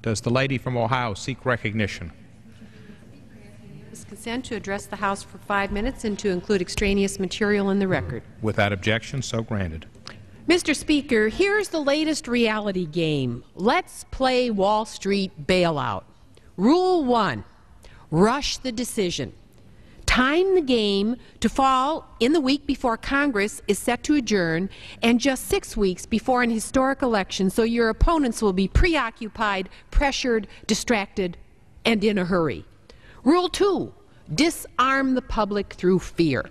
Does the lady from Ohio seek recognition? Consent to address the House for 5 minutes and to include extraneous material in the record. Without objection, so granted. Mr. Speaker, here's the latest reality game. Let's play Wall Street bailout. Rule 1, rush the decision. Time the game to fall in the week before Congress is set to adjourn and just 6 weeks before an historic election, so your opponents will be preoccupied, pressured, distracted, and in a hurry. Rule 2, disarm the public through fear.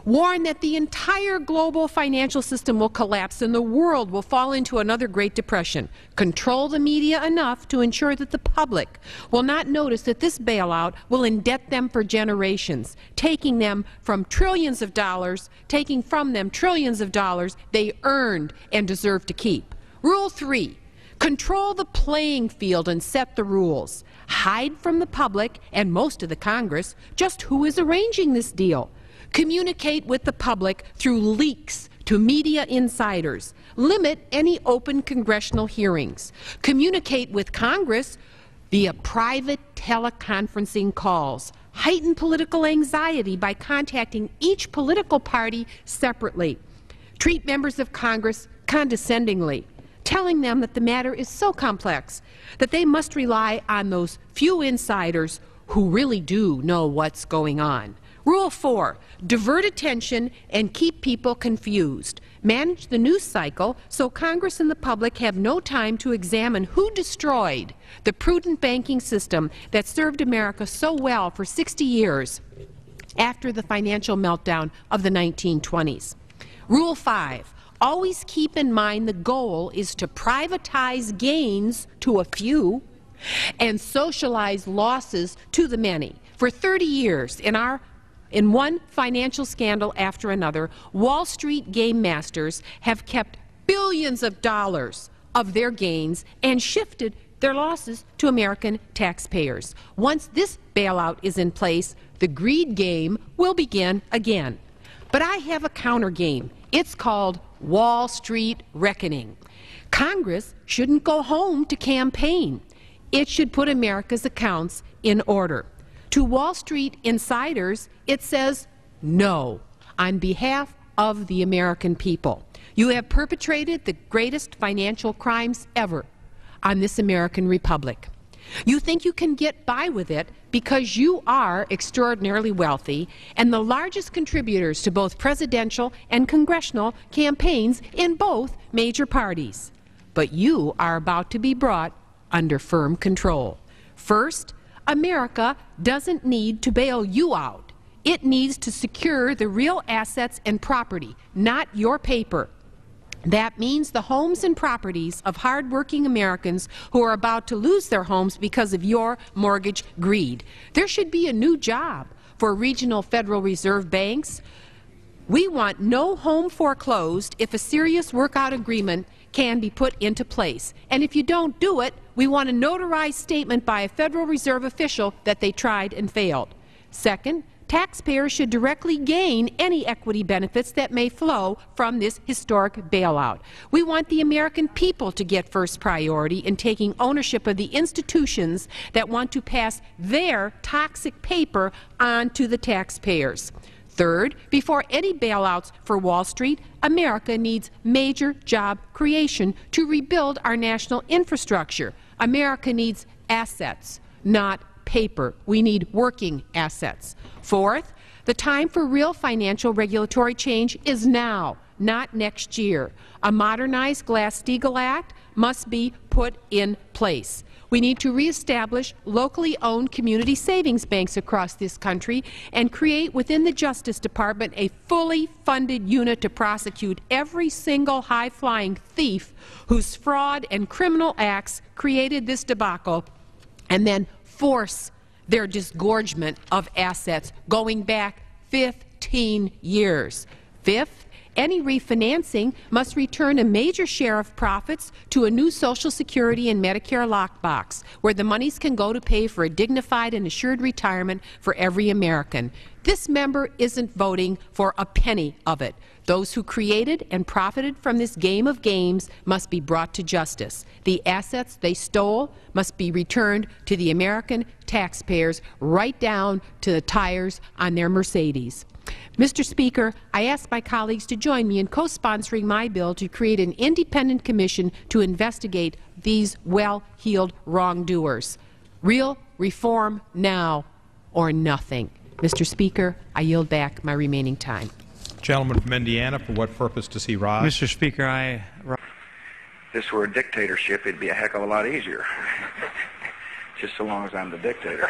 Warn that the entire global financial system will collapse and the world will fall into another Great Depression. Control the media enough to ensure that the public will not notice that this bailout will indebt them for generations, taking from them trillions of dollars they earned and deserve to keep. Rule 3, control the playing field and set the rules. Hide from the public and most of the Congress just who is arranging this deal. Communicate with the public through leaks to media insiders. Limit any open congressional hearings. Communicate with Congress via private teleconferencing calls. Heighten political anxiety by contacting each political party separately. Treat members of Congress condescendingly, telling them that the matter is so complex that they must rely on those few insiders who really do know what's going on. Rule 4, divert attention and keep people confused. Manage the news cycle so Congress and the public have no time to examine who destroyed the prudent banking system that served America so well for 60 years after the financial meltdown of the 1920s. Rule 5, always keep in mind the goal is to privatize gains to a few and socialize losses to the many. For 30 years, in one financial scandal after another, Wall Street game masters have kept billions of dollars of their gains and shifted their losses to American taxpayers. Once this bailout is in place, the greed game will begin again. But I have a counter game. It's called Wall Street reckoning. Congress shouldn't go home to campaign. It should put America's accounts in order. To Wall Street insiders, it says no on behalf of the American people. You have perpetrated the greatest financial crimes ever on this American republic. You think you can get by with it because you are extraordinarily wealthy and the largest contributors to both presidential and congressional campaigns in both major parties. But you are about to be brought under firm control. First, America doesn't need to bail you out. It needs to secure the real assets and property, not your paper. That means the homes and properties of hardworking Americans who are about to lose their homes because of your mortgage greed. There should be a new job for regional Federal Reserve banks. We want no home foreclosed if a serious workout agreement can be put into place. And if you don't do it, we want a notarized statement by a Federal Reserve official that they tried and failed. Second, taxpayers should directly gain any equity benefits that may flow from this historic bailout. We want the American people to get first priority in taking ownership of the institutions that want to pass their toxic paper on to the taxpayers. Third, before any bailouts for Wall Street, America needs major job creation to rebuild our national infrastructure. America needs assets, not paper. We need working assets. Fourth, the time for real financial regulatory change is now, not next year. A modernized Glass-Steagall Act must be put in place. We need to reestablish locally owned community savings banks across this country and create within the Justice Department a fully funded unit to prosecute every single high-flying thief whose fraud and criminal acts created this debacle, and then force their disgorgement of assets going back 15 years. Fifth, Any refinancing must return a major share of profits to a new Social Security and Medicare lockbox, where the monies can go to pay for a dignified and assured retirement for every American. This member isn't voting for a penny of it. Those who created and profited from this game of games must be brought to justice. The assets they stole must be returned to the American taxpayers, right down to the tires on their Mercedes. Mr. Speaker, I ask my colleagues to join me in co-sponsoring my bill to create an independent commission to investigate these well-heeled wrongdoers. Real reform now or nothing. Mr. Speaker, I yield back my remaining time. Gentleman from Indiana, for what purpose does he rise? Mr. Speaker, If this were a dictatorship, it'd be a heck of a lot easier. Just so long as I'm the dictator.